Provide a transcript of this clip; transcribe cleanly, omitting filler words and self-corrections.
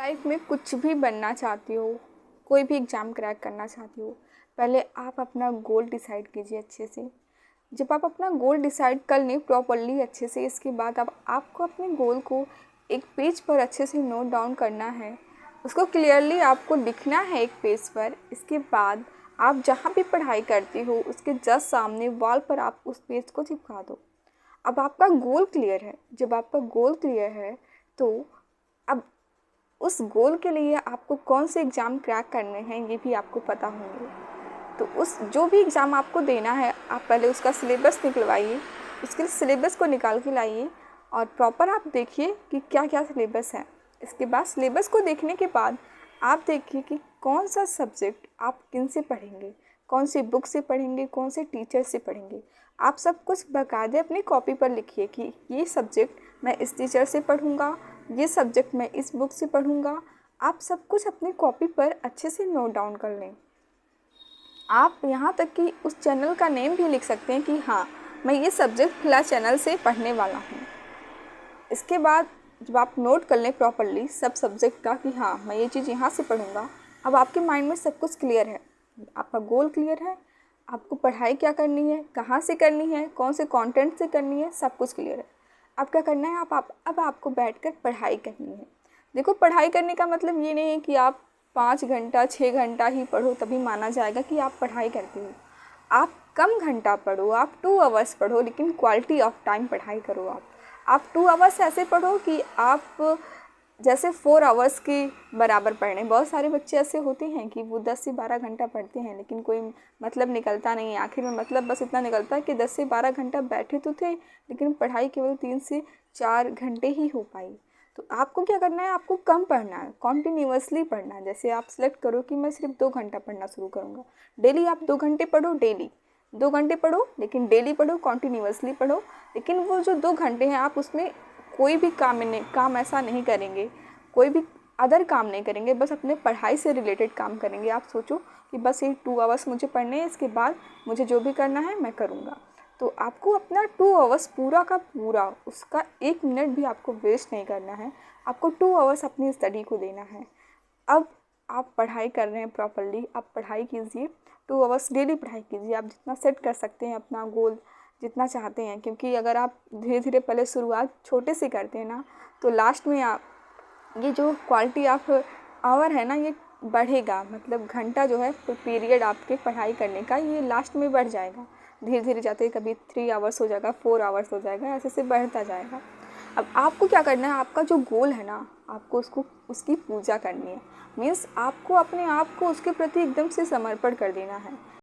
Life में कुछ भी बनना चाहती हो, कोई भी एग्ज़ाम क्रैक करना चाहती हो, पहले आप अपना गोल डिसाइड कीजिए अच्छे से। जब आप अपना गोल डिसाइड कर लें प्रॉपर्ली अच्छे से, इसके बाद अब आपको अपने गोल को एक पेज पर अच्छे से नोट डाउन करना है। उसको क्लियरली आपको लिखना है एक पेज पर। इसके बाद आप जहाँ भी पढ़ाई करती हो उसके जस्ट सामने वॉल पर आप उस पेज को चिपका दो। अब आपका गोल क्लियर है। जब आपका गोल क्लियर है तो अब उस गोल के लिए आपको कौन से एग्ज़ाम क्रैक करने हैं ये भी आपको पता होंगे। तो उस जो भी एग्ज़ाम आपको देना है, आप पहले उसका सिलेबस निकलवाइए, उसके सिलेबस को निकाल के लाइए और प्रॉपर आप देखिए कि क्या क्या सिलेबस है। इसके बाद सिलेबस को देखने के बाद आप देखिए कि कौन सा सब्जेक्ट आप किन से पढ़ेंगे, कौन सी बुक से पढ़ेंगे, कौन से टीचर से पढ़ेंगे। आप सब कुछ बाकायदे अपनी कॉपी पर लिखिए कि ये सब्जेक्ट मैं इस टीचर से पढ़ूँगा, ये सब्जेक्ट मैं इस बुक से पढ़ूँगा। आप सब कुछ अपनी कॉपी पर अच्छे से नोट डाउन कर लें। आप यहाँ तक कि उस चैनल का नेम भी लिख सकते हैं कि हाँ, मैं ये सब्जेक्ट फिलहाल चैनल से पढ़ने वाला हूँ। इसके बाद जब आप नोट कर लें प्रॉपरली सब सब्जेक्ट का कि हाँ, मैं ये चीज़ यहाँ से पढ़ूँगा, अब आपके माइंड में सब कुछ क्लियर है, आपका गोल क्लियर है, आपको पढ़ाई क्या करनी है, कहाँ से करनी है, कौन से कंटेंट से करनी है, सब कुछ क्लियर है। अब क्या करना है, अब आपको बैठकर पढ़ाई करनी है। देखो, पढ़ाई करने का मतलब ये नहीं है कि आप 5 घंटा 6 घंटा ही पढ़ो तभी माना जाएगा कि आप पढ़ाई करते हो। आप कम घंटा पढ़ो, आप 2 आवर्स पढ़ो, लेकिन क्वालिटी ऑफ टाइम पढ़ाई करो। आप 2 आवर्स ऐसे पढ़ो कि आप जैसे 4 आवर्स के बराबर पढ़ लें। बहुत सारे बच्चे ऐसे होते हैं कि वो 10 से 12 घंटा पढ़ते हैं, लेकिन कोई मतलब निकलता नहीं है। आखिर में मतलब बस इतना निकलता है कि 10 से 12 घंटा बैठे तो थे, लेकिन पढ़ाई केवल 3 से 4 घंटे ही हो पाई। तो आपको क्या करना है, आपको कम पढ़ना है, कॉन्टिन्यूअसली पढ़ना है। जैसे आप सेलेक्ट करो कि मैं सिर्फ 2 घंटा पढ़ना शुरू करूँगा। डेली आप 2 घंटे पढ़ो, डेली 2 घंटे पढ़ो, लेकिन डेली पढ़ो, कॉन्टिन्यूअसली पढ़ो। लेकिन वो जो 2 घंटे हैं आप उसमें कोई भी काम ऐसा नहीं करेंगे, कोई भी अदर काम नहीं करेंगे, बस अपने पढ़ाई से रिलेटेड काम करेंगे। आप सोचो कि बस ये 2 आवर्स मुझे पढ़ने हैं, इसके बाद मुझे जो भी करना है मैं करूँगा। तो आपको अपना 2 आवर्स पूरा का पूरा, उसका 1 मिनट भी आपको वेस्ट नहीं करना है। आपको 2 आवर्स अपनी स्टडी को देना है। अब आप पढ़ाई कर रहे हैं प्रॉपरली, आप पढ़ाई कीजिए, 2 आवर्स डेली पढ़ाई कीजिए। आप जितना सेट कर सकते हैं अपना गोल, जितना चाहते हैं, क्योंकि अगर आप धीरे धीरे पहले शुरुआत छोटे से करते हैं ना, तो लास्ट में आप ये जो क्वालिटी ऑफ आवर है ना, ये बढ़ेगा। मतलब घंटा जो है पीरियड आपके पढ़ाई करने का, ये लास्ट में बढ़ जाएगा। धीरे धीरे जाते कभी 3 आवर्स हो जाएगा, 4 आवर्स हो जाएगा, ऐसे से बढ़ता जाएगा। अब आपको क्या करना है, आपका जो गोल है ना, आपको उसकी पूजा करनी है। मीन्स आपको अपने आप को उसके प्रति एकदम से समर्पण कर देना है।